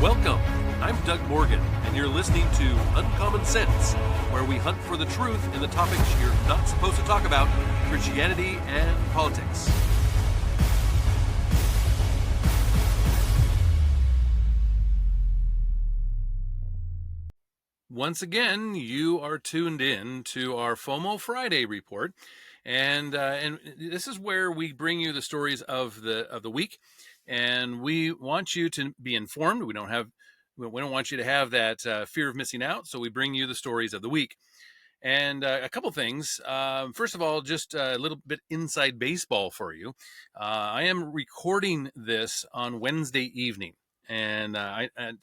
Welcome. I'm Doug Morgan, and you're listening to Uncommon Sense, where we hunt for the truth in the topics you're not supposed to talk about, Christianity and politics. Once again, you are tuned in to our FOMO Friday report, and this is where we bring you the stories of the week, and we want you to be informed. We don't want you to have that fear of missing out, so we bring you the stories of the week. And a couple things. First of all, just a little bit inside baseball for you. I am recording this on Wednesday evening, and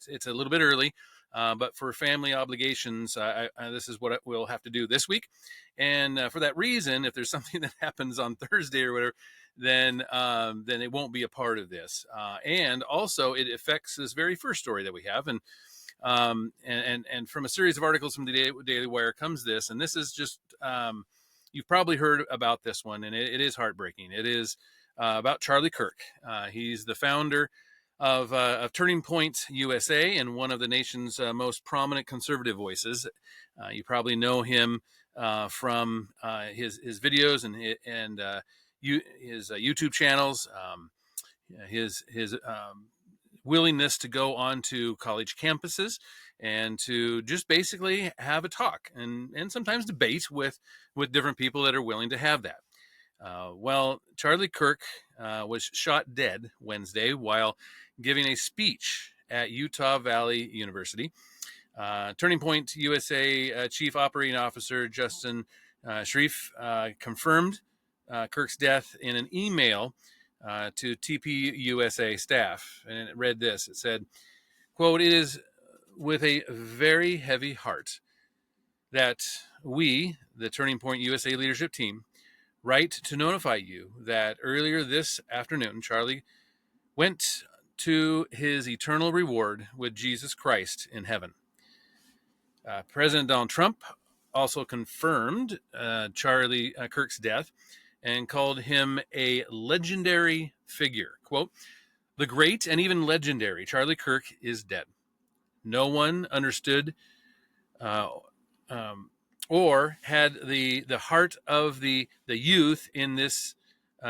it's a little bit early. But for family obligations, this is what we'll have to do this week. And for that reason, if there's something that happens on Thursday or whatever, then it won't be a part of this. And also, it affects this very first story that we have. And from a series of articles from the Daily Wire comes this. And this is just, you've probably heard about this one, and it is heartbreaking. It is about Charlie Kirk. He's the founder of Turning Point USA and one of the nation's most prominent conservative voices. You probably know him from his videos and his YouTube channels, his willingness to go onto college campuses and to just basically have a talk and sometimes debate with different people that are willing to have that. Well, Charlie Kirk was shot dead Wednesday while giving a speech at Utah Valley University. Turning Point USA Chief Operating Officer Justin Shreve confirmed Kirk's death in an email to TPUSA staff. And it read this. It said, quote, "It is with a very heavy heart that we, the Turning Point USA leadership team, write to notify you that earlier this afternoon, Charlie went to his eternal reward with Jesus Christ in heaven." President Donald Trump also confirmed Charlie Kirk's death and called him a legendary figure. Quote, "The great and even legendary Charlie Kirk is dead. No one understood or had the heart of the youth in this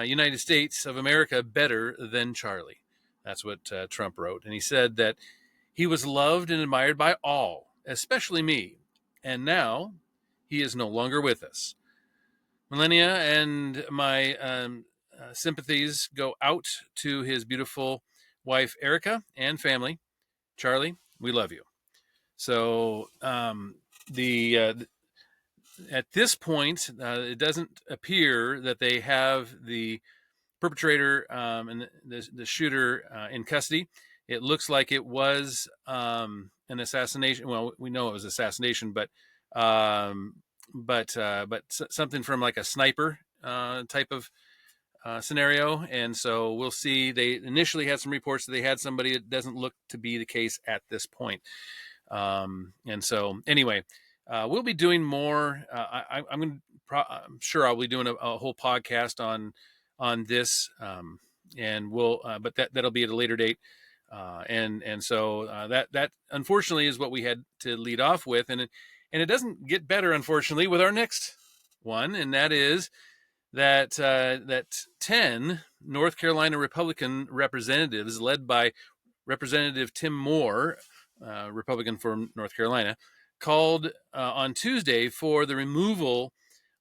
United States of America better than Charlie." That's what Trump wrote. And he said that he was loved and admired by all, especially me. And now he is no longer with us. Millennia and my sympathies go out to his beautiful wife, Erica, and family. Charlie, we love you. So at this point, it doesn't appear that they have the perpetrator and the shooter in custody. It looks like it was an assassination. Well, we know it was assassination, but something from like a sniper type of scenario. And so we'll see. They initially had some reports that they had somebody. It doesn't look to be the case at this point. And so anyway, we'll be doing more. I'm sure I'll be doing a whole podcast on this, and we'll, but that'll be at a later date. And so that unfortunately is what we had to lead off with, and it doesn't get better, unfortunately, with our next one, and that is that 10 North Carolina Republican representatives, led by Representative Tim Moore, Republican from North Carolina, called on Tuesday for the removal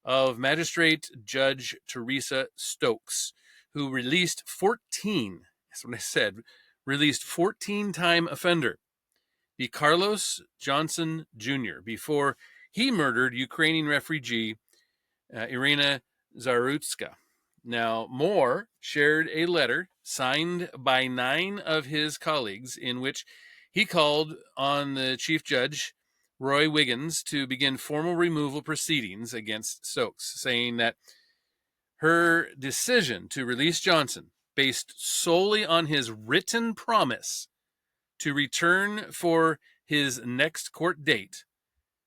of Magistrate Judge Teresa Stokes, who released 14-time offender, the Carlos Johnson Jr., before he murdered Ukrainian refugee Irina Zarutska. Now, Moore shared a letter signed by 9 of his colleagues in which he called on the Chief Judge, Roy Wiggins, to begin formal removal proceedings against Stokes, saying that her decision to release Johnson, based solely on his written promise to return for his next court date,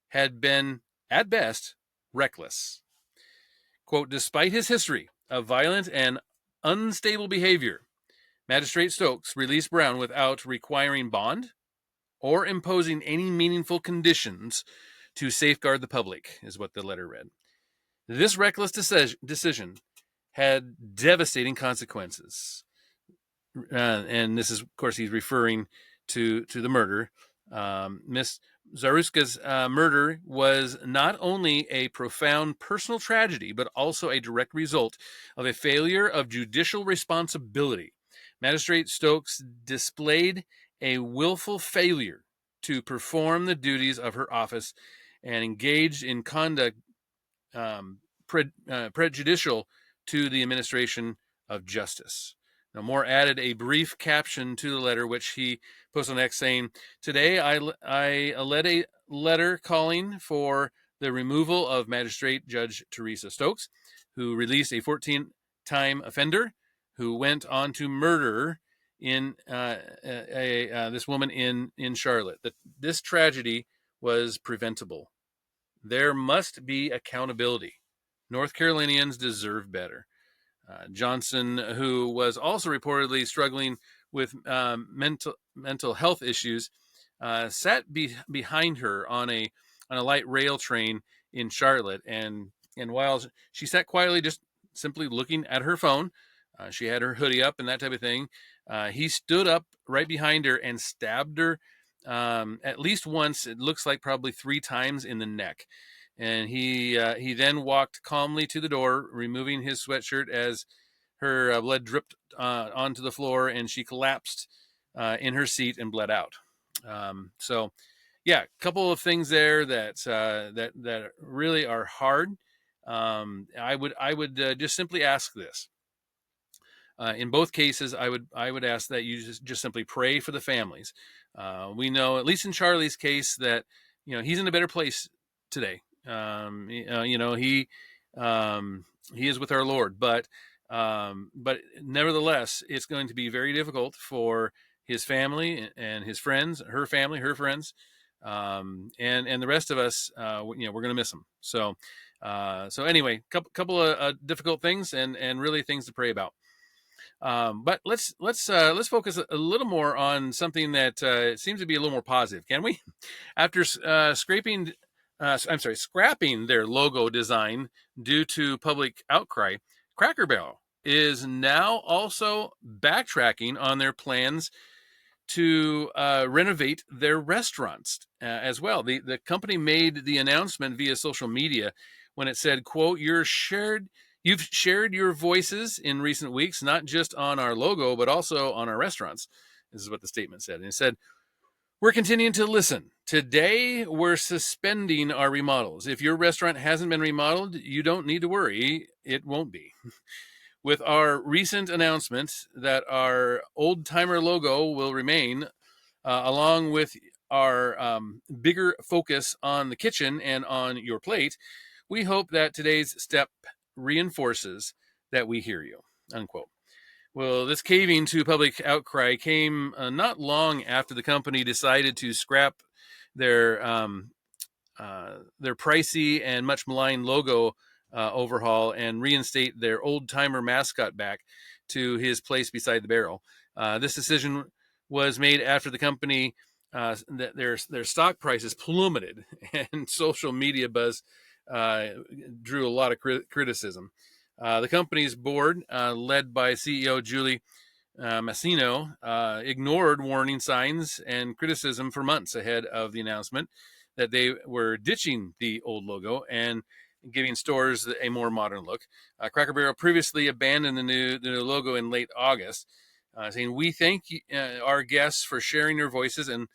had been, at best, reckless. Quote, "Despite his history of violent and unstable behavior, Magistrate Stokes released Brown without requiring bond, or imposing any meaningful conditions to safeguard the public, is what the letter read. This reckless decision had devastating consequences. And this is, of course, he's referring to the murder. Miss Zaruska's murder was not only a profound personal tragedy, but also a direct result of a failure of judicial responsibility. Magistrate Stokes displayed a willful failure to perform the duties of her office and engaged in conduct prejudicial to the administration of justice. Now, Moore added a brief caption to the letter, which he posted on X, saying, "Today I led a letter calling for the removal of Magistrate Judge Teresa Stokes, who released a 14-time offender who went on to murder this woman in Charlotte. This tragedy was preventable. There must be accountability. North Carolinians deserve better." Johnson, who was also reportedly struggling with mental health issues, sat behind her on a light rail train in Charlotte, and while she sat quietly, just simply looking at her phone, she had her hoodie up and that type of thing. He stood up right behind her and stabbed her at least once. It looks like probably 3 times in the neck. And he then walked calmly to the door, removing his sweatshirt as her blood dripped onto the floor, and she collapsed in her seat and bled out. So, yeah, a couple of things there that really are hard. I would just simply ask this. In both cases, I would ask that you just simply pray for the families. We know, at least in Charlie's case, that he's in a better place today. He is with our Lord, but nevertheless, it's going to be very difficult for his family and his friends, her family, her friends, and the rest of us. We're going to miss him. So anyway, couple of difficult things and really things to pray about. But let's focus a little more on something that seems to be a little more positive. Can we? After scrapping their logo design due to public outcry, Cracker Barrel is now also backtracking on their plans to renovate their restaurants as well. The company made the announcement via social media when it said, quote, "You've shared your voices in recent weeks, not just on our logo, but also on our restaurants." This is what the statement said. And it said, "We're continuing to listen. Today, we're suspending our remodels. If your restaurant hasn't been remodeled, you don't need to worry. It won't be. With our recent announcement that our old-timer logo will remain, along with our bigger focus on the kitchen and on your plate, we hope that today's step reinforces that we hear you," unquote. Well, this caving to public outcry came not long after the company decided to scrap their pricey and much maligned logo overhaul and reinstate their old-timer mascot back to his place beside the barrel. This decision was made after the company their stock prices plummeted, and social media buzz drew a lot of criticism. The company's board, led by CEO Julie Massino, ignored warning signs and criticism for months ahead of the announcement that they were ditching the old logo and giving stores a more modern look. Cracker Barrel previously abandoned the new logo in late August, saying, "We thank our guests for sharing their voices and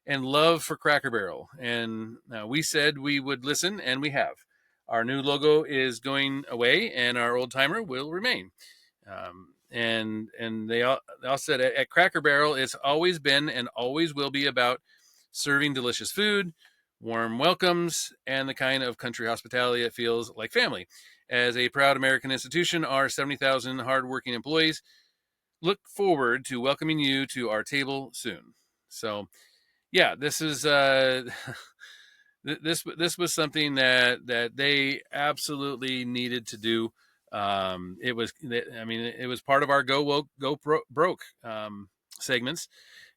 love for Cracker Barrel. And we said we would listen, and we have. Our new logo is going away, and our old timer will remain." And they all said, "At Cracker Barrel, it's always been and always will be about serving delicious food, warm welcomes, and the kind of country hospitality that feels like family. As a proud American institution, our 70,000 hardworking employees look forward to welcoming you to our table soon." So, yeah, this is this was something that they absolutely needed to do. It was part of our go broke segments,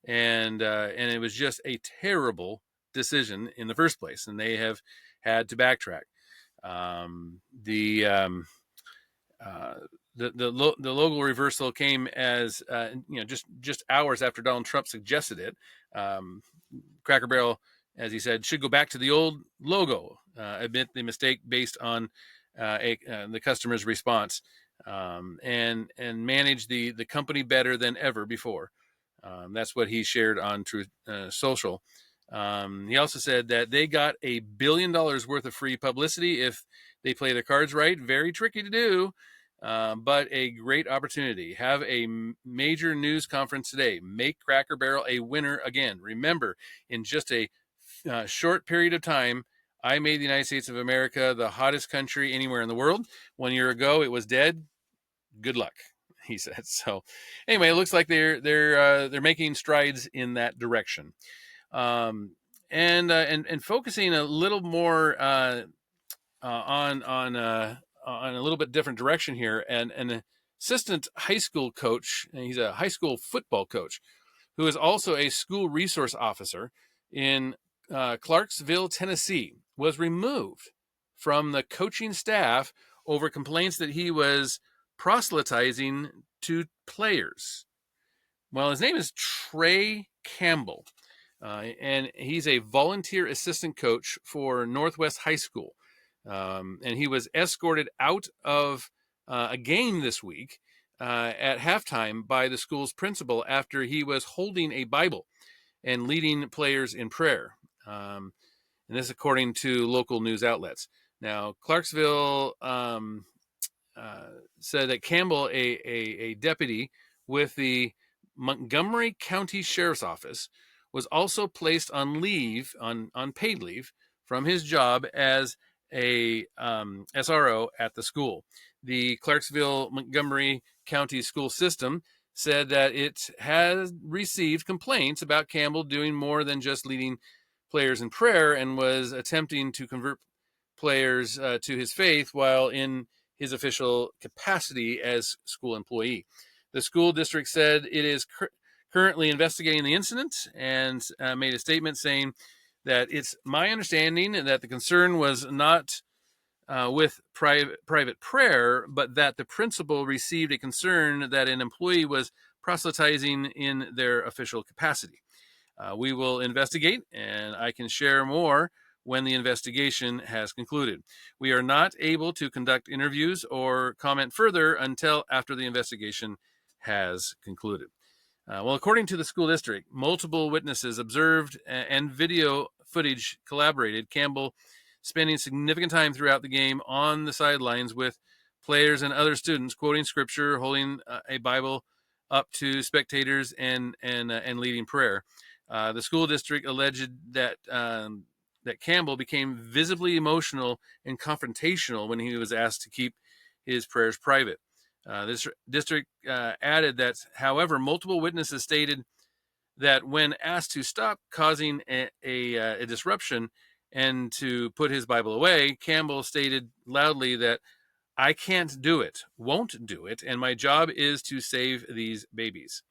and it was just a terrible decision in the first place, and they have had to backtrack. The logo reversal came as just hours after Donald Trump suggested it. Cracker Barrel, as he said, should go back to the old logo, admit the mistake based on the customer's response, and manage the company better than ever before. That's what he shared on Truth Social. He also said that they got $1 billion worth of free publicity if they play their cards right. Very tricky to do, but a great opportunity. Have a major news conference today. Make Cracker Barrel a winner again. Remember, in just a short period of time, I made the United States of America the hottest country anywhere in the world. 1 year ago, it was dead. Good luck, he said. So, anyway, it looks like they're making strides in that direction. And focusing a little more on a little bit different direction here, and an assistant high school coach, and he's a high school football coach who is also a school resource officer in Clarksville, Tennessee, was removed from the coaching staff over complaints that he was proselytizing to players. Well, his name is Trey Campbell, and he's a volunteer assistant coach for Northwest High School. And he was escorted out of a game this week at halftime by the school's principal after he was holding a Bible and leading players in prayer. And this according to local news outlets. Now, Clarksville said that Campbell, a deputy with the Montgomery County Sheriff's Office, was also placed on leave, on paid leave, from his job as a SRO at the school. The Clarksville Montgomery County school system said that it has received complaints about Campbell doing more than just leading players in prayer, and was attempting to convert players to his faith while in his official capacity as school employee. The school district said it is currently investigating the incident, and made a statement saying that it's my understanding that the concern was not with private prayer, but that the principal received a concern that an employee was proselytizing in their official capacity. We will investigate, and I can share more when the investigation has concluded. We are not able to conduct interviews or comment further until after the investigation has concluded. Well, according to the school district, multiple witnesses observed and video footage collaborated Campbell spending significant time throughout the game on the sidelines with players and other students, quoting scripture, holding a Bible up to spectators, and leading prayer. The school district alleged that Campbell became visibly emotional and confrontational when he was asked to keep his prayers private. This district added that, however, multiple witnesses stated that when asked to stop causing a disruption and to put his Bible away, Campbell stated loudly that I can't do it, won't do it, and my job is to save these babies.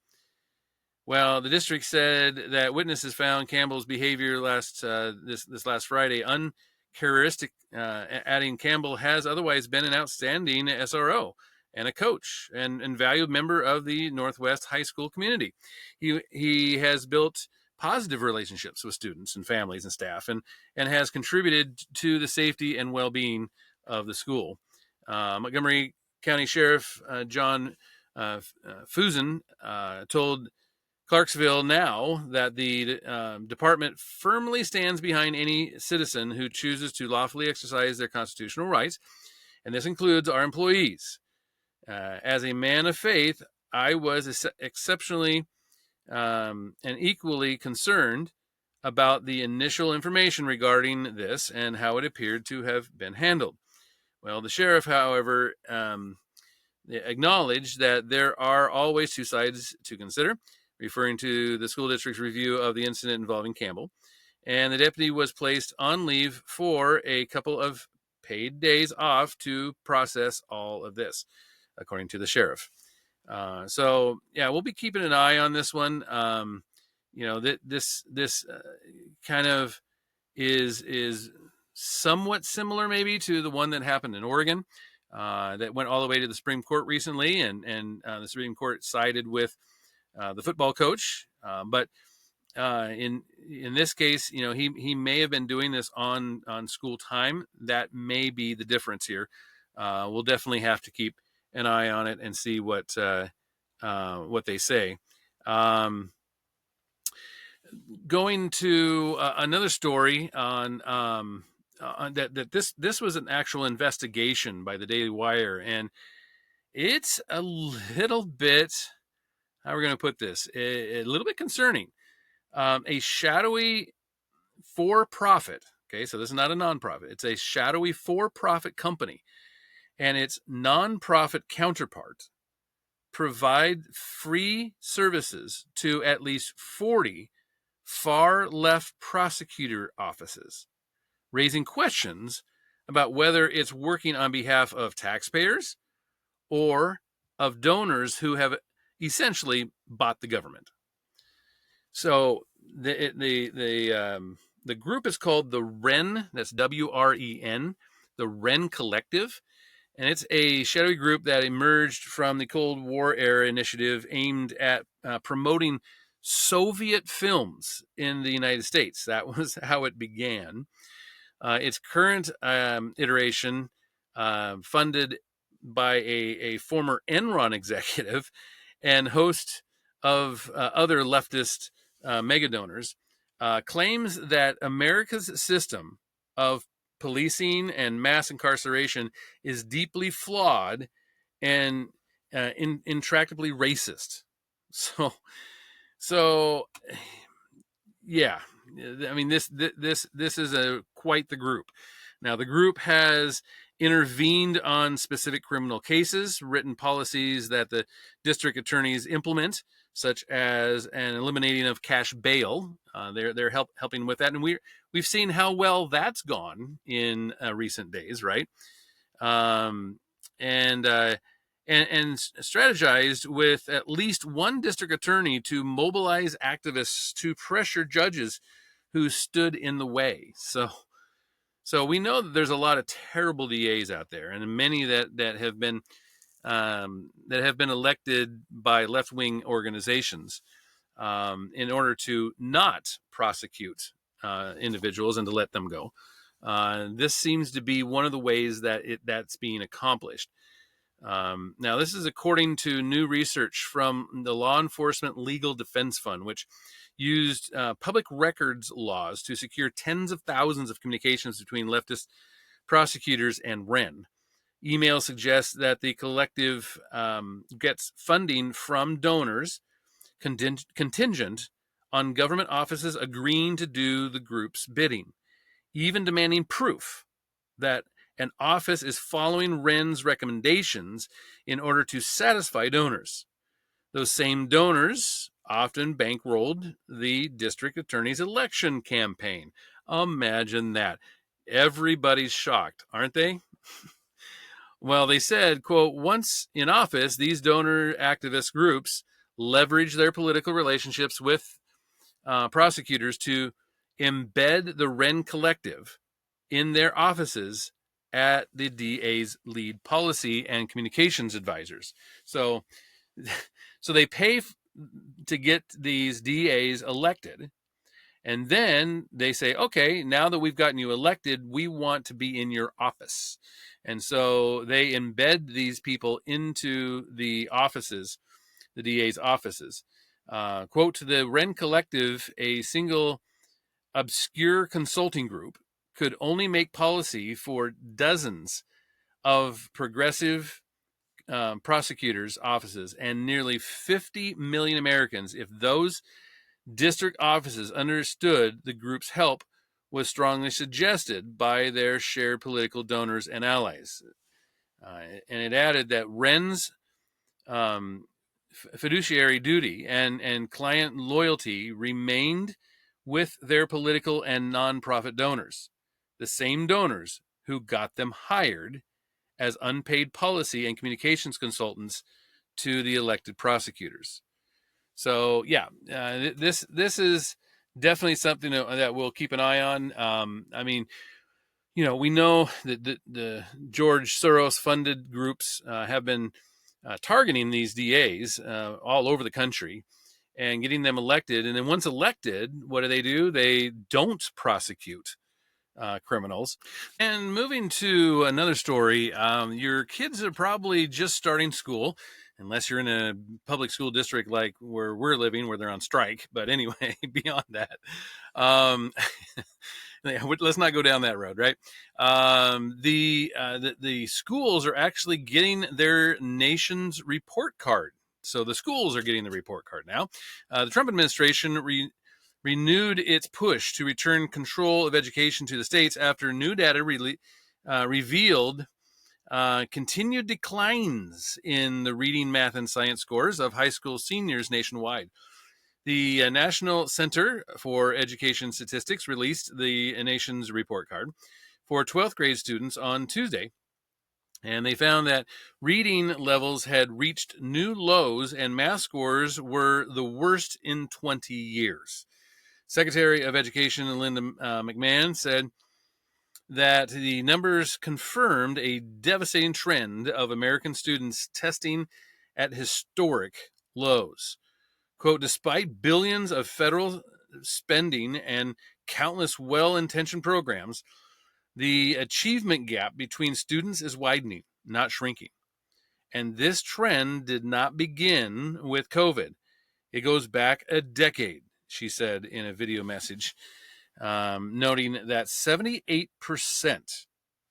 Well, the district said that witnesses found Campbell's behavior this last Friday uncharacteristic, adding Campbell has otherwise been an outstanding SRO and a coach and valued member of the Northwest High School community. He has built positive relationships with students and families and staff, and has contributed to the safety and well-being of the school. Montgomery County Sheriff John Fusen told Clarksville Now that the department firmly stands behind any citizen who chooses to lawfully exercise their constitutional rights, and this includes our employees. As a man of faith, I was exceptionally and equally concerned about the initial information regarding this and how it appeared to have been handled. Well, the sheriff, however, acknowledged that there are always two sides to consider, referring to the school district's review of the incident involving Campbell. And the deputy was placed on leave for a couple of paid days off to process all of this, according to the sheriff. So yeah, we'll be keeping an eye on this one. This kind of is somewhat similar maybe to the one that happened in Oregon, that went all the way to the Supreme Court recently, and the Supreme Court sided with the football coach. But in this case, he may have been doing this on school time. That may be the difference here. We'll definitely have to keep an eye on it and see what they say. Going to another story on that this was an actual investigation by the Daily Wire, and it's a little bit, how are we going to put this, a little bit concerning. A shadowy for-profit, okay, so this is not a nonprofit, it's a shadowy for-profit company and its nonprofit counterpart provide free services to at least 40 far-left prosecutor offices, raising questions about whether it's working on behalf of taxpayers or of donors who have essentially bought the government. So the group is called the WREN, that's WREN, the WREN Collective, and it's a shadowy group that emerged from the Cold War era initiative aimed at promoting Soviet films in the United States. That was how it began. Its current iteration, funded by a former Enron executive and host of other leftist mega donors, claims that America's system of policing and mass incarceration is deeply flawed and intractably racist. So yeah, I mean, this is quite the group. Now, the group has intervened on specific criminal cases, written policies that the district attorneys implement, such as an eliminating of cash bail. They're helping with that, and we've seen how well that's gone in recent days, right? And strategized with at least one district attorney to mobilize activists to pressure judges who stood in the way. So we know that there's a lot of terrible DAs out there, and many that have been elected by left-wing organizations in order to not prosecute individuals and to let them go. This seems to be one of the ways that that's being accomplished. Now, this is according to new research from the Law Enforcement Legal Defense Fund, which used public records laws to secure tens of thousands of communications between leftist prosecutors and WREN. Email suggests that the collective gets funding from donors contingent on government offices agreeing to do the group's bidding, even demanding proof that an office is following WREN's recommendations in order to satisfy donors. Those same donors often bankrolled the district attorney's election campaign. Imagine that. Everybody's shocked, aren't they? Well, they said, quote, once in office, these donor activist groups leverage their political relationships with prosecutors to embed the WREN Collective in their offices at the DA's lead policy and communications advisors. So they pay to get these DAs elected, and then they say, okay, now that we've gotten you elected, we want to be in your office. And so they embed these people into the offices, the DA's offices. Quote, the WREN Collective, a single obscure consulting group, could only make policy for dozens of progressive prosecutors' offices and nearly 50 million Americans if those district offices understood the group's help was strongly suggested by their shared political donors and allies. And it added that WREN's fiduciary duty and client loyalty remained with their political and nonprofit donors, the same donors who got them hired as unpaid policy and communications consultants to the elected prosecutors. So yeah, this is definitely something that we'll keep an eye on. I mean, we know that the George Soros funded groups have been targeting these DAs all over the country and getting them elected. And then once elected, what do? They don't prosecute criminals. And moving to another story, your kids are probably just starting school, unless you're in a public school district like where we're living, where they're on strike. But anyway, beyond that, let's not go down that road, right? The schools are actually getting their nation's report card. So the schools are getting the report card now. The Trump administration renewed its push to return control of education to the states after new data revealed continued declines in the reading, math, and science scores of high school seniors nationwide. The National Center for Education Statistics released the nation's report card for 12th grade students on Tuesday, and they found that reading levels had reached new lows and math scores were the worst in 20 years. Secretary of Education Linda McMahon said that the numbers confirmed a devastating trend of American students testing at historic lows. Quote, despite billions of federal spending and countless well-intentioned programs, the achievement gap between students is widening, not shrinking. And this trend did not begin with COVID. It goes back a decade, she said in a video message, noting that 78%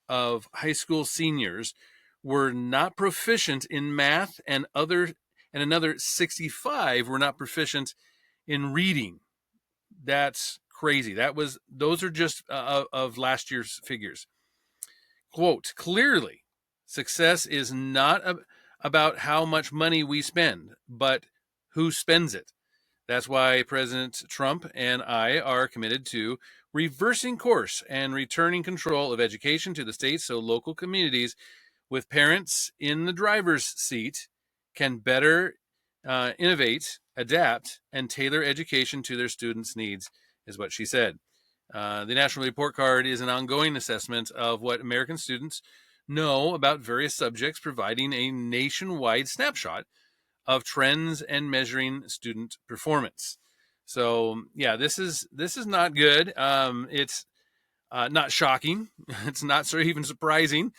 of high school seniors were not proficient in math, and another 65 were not proficient in reading. That's crazy. Those are just of last year's figures. Quote, clearly, success is not about how much money we spend, but who spends it. That's why President Trump and I are committed to reversing course and returning control of education to the states so local communities with parents in the driver's seat can better innovate, adapt, and tailor education to their students' needs, is what she said. The National Report Card is an ongoing assessment of what American students know about various subjects, providing a nationwide snapshot of trends and measuring student performance. So yeah, this is not good. It's not shocking. It's not even surprising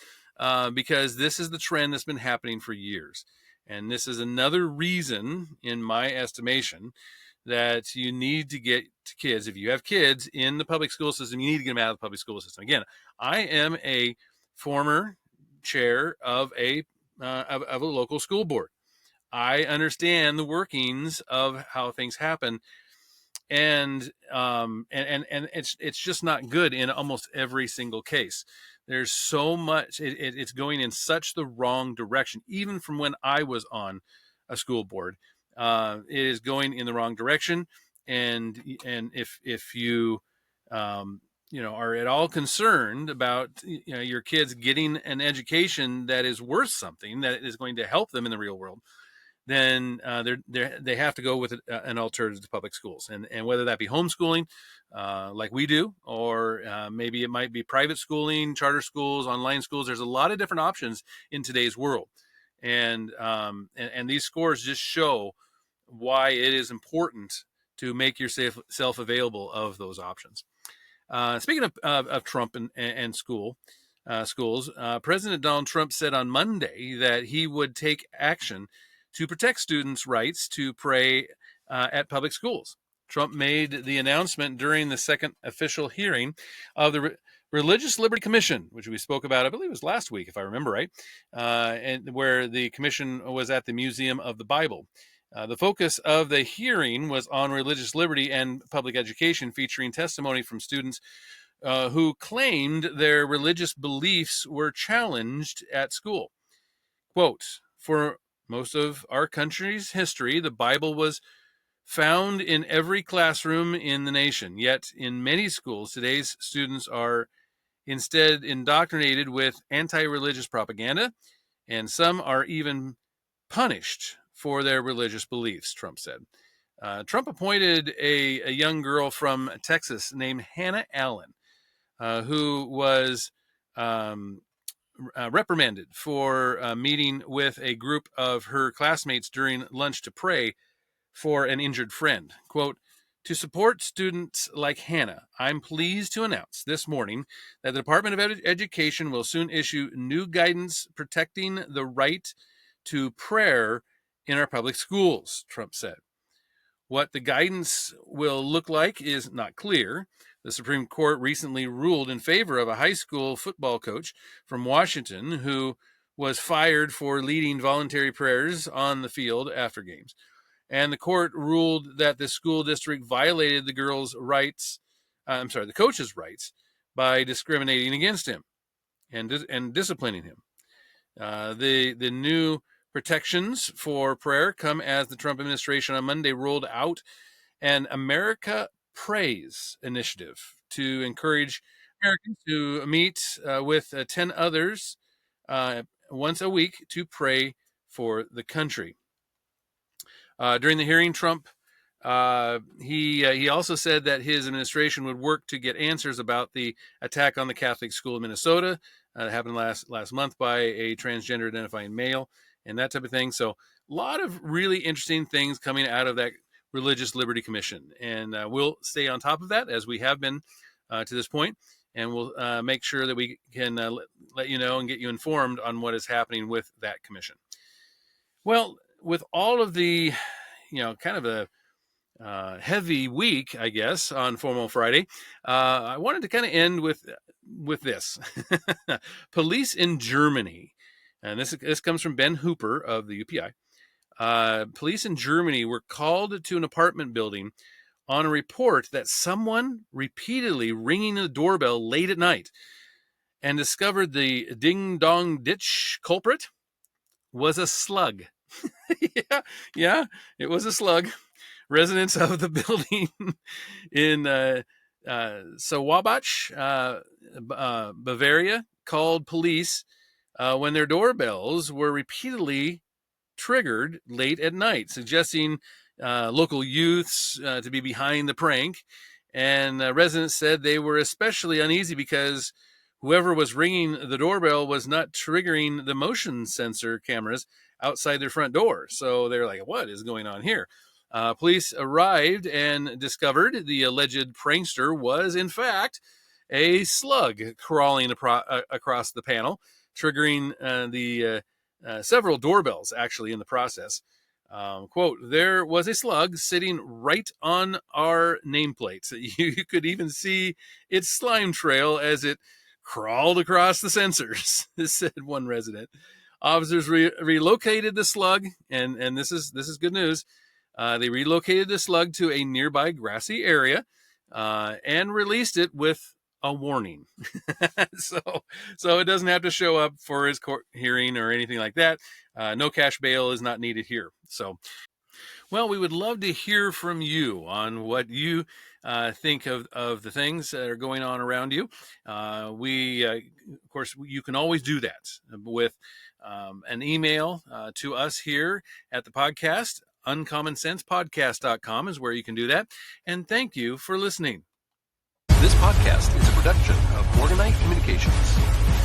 because this is the trend that's been happening for years. And this is another reason, in my estimation, that you need to get kids, if you have kids in the public school system, you need to get them out of the public school system. Again, I am a former chair of a local school board. I understand the workings of how things happen, and it's just not good in almost every single case. There's so much; it's going in such the wrong direction. Even from when I was on a school board, it is going in the wrong direction. And if you are at all concerned about your kids getting an education that is worth something, that is going to help them in the real world, then they have to go with an alternative to public schools, and whether that be homeschooling, like we do, or maybe it might be private schooling, charter schools, online schools. There's a lot of different options in today's world, and these scores just show why it is important to make yourself available of those options. Speaking of Trump and schools, President Donald Trump said on Monday that he would take action to protect students' rights to pray at public schools. Trump made the announcement during the second official hearing of the Religious Liberty Commission, which we spoke about, I believe it was last week, if I remember right, and where the commission was at the Museum of the Bible. The focus of the hearing was on religious liberty and public education, featuring testimony from students who claimed their religious beliefs were challenged at school. Quote, for most of our country's history, the Bible was found in every classroom in the nation. Yet in many schools, today's students are instead indoctrinated with anti-religious propaganda, and some are even punished for their religious beliefs, Trump said. Trump appointed a young girl from Texas named Hannah Allen, who was reprimanded for meeting with a group of her classmates during lunch to pray for an injured friend. Quote, to support students like Hannah, I'm pleased to announce this morning that the Department of Education will soon issue new guidance protecting the right to prayer in our public schools, Trump said. What the guidance will look like is not clear. The Supreme Court recently ruled in favor of a high school football coach from Washington who was fired for leading voluntary prayers on the field after games. And the court ruled that the school district violated the the coach's rights by discriminating against him and disciplining him. The new protections for prayer come as the Trump administration on Monday rolled out an America Prays initiative to encourage Americans to meet with 10 others once a week to pray for the country. During the hearing, Trump he also said that his administration would work to get answers about the attack on the Catholic school in Minnesota that happened last month by a transgender identifying male and that type of thing. So a lot of really interesting things coming out of that Religious Liberty Commission. And we'll stay on top of that as we have been to this point. And we'll make sure that we can let you know and get you informed on what is happening with that commission. Well, with all of the, kind of a heavy week, I guess, on FOMO Friday, I wanted to kind of end with this. Police in Germany, and this comes from Ben Hooper of the UPI. Police in Germany were called to an apartment building on a report that someone repeatedly ringing the doorbell late at night and discovered the ding-dong ditch culprit was a slug. yeah, it was a slug. Residents of the building in Sawabach, Bavaria, called police when their doorbells were repeatedly triggered late at night, suggesting local youths to be behind the prank. And residents said they were especially uneasy because whoever was ringing the doorbell was not triggering the motion sensor cameras outside their front door. So they're like, what is going on here? Police arrived and discovered the alleged prankster was, in fact, a slug crawling across the panel, triggering the several doorbells, actually, in the process. Quote, there was a slug sitting right on our nameplate. You could even see its slime trail as it crawled across the sensors, said one resident. Officers relocated the slug, and this is good news. They relocated the slug to a nearby grassy area and released it with a warning. so it doesn't have to show up for his court hearing or anything like that. No cash bail is not needed here. So, well, we would love to hear from you on what you think of the things that are going on around you. Of course, you can always do that with an email to us here at the podcast. uncommonsensepodcast.com is where you can do that. And thank you for listening. This podcast is a production of Morganite Communications.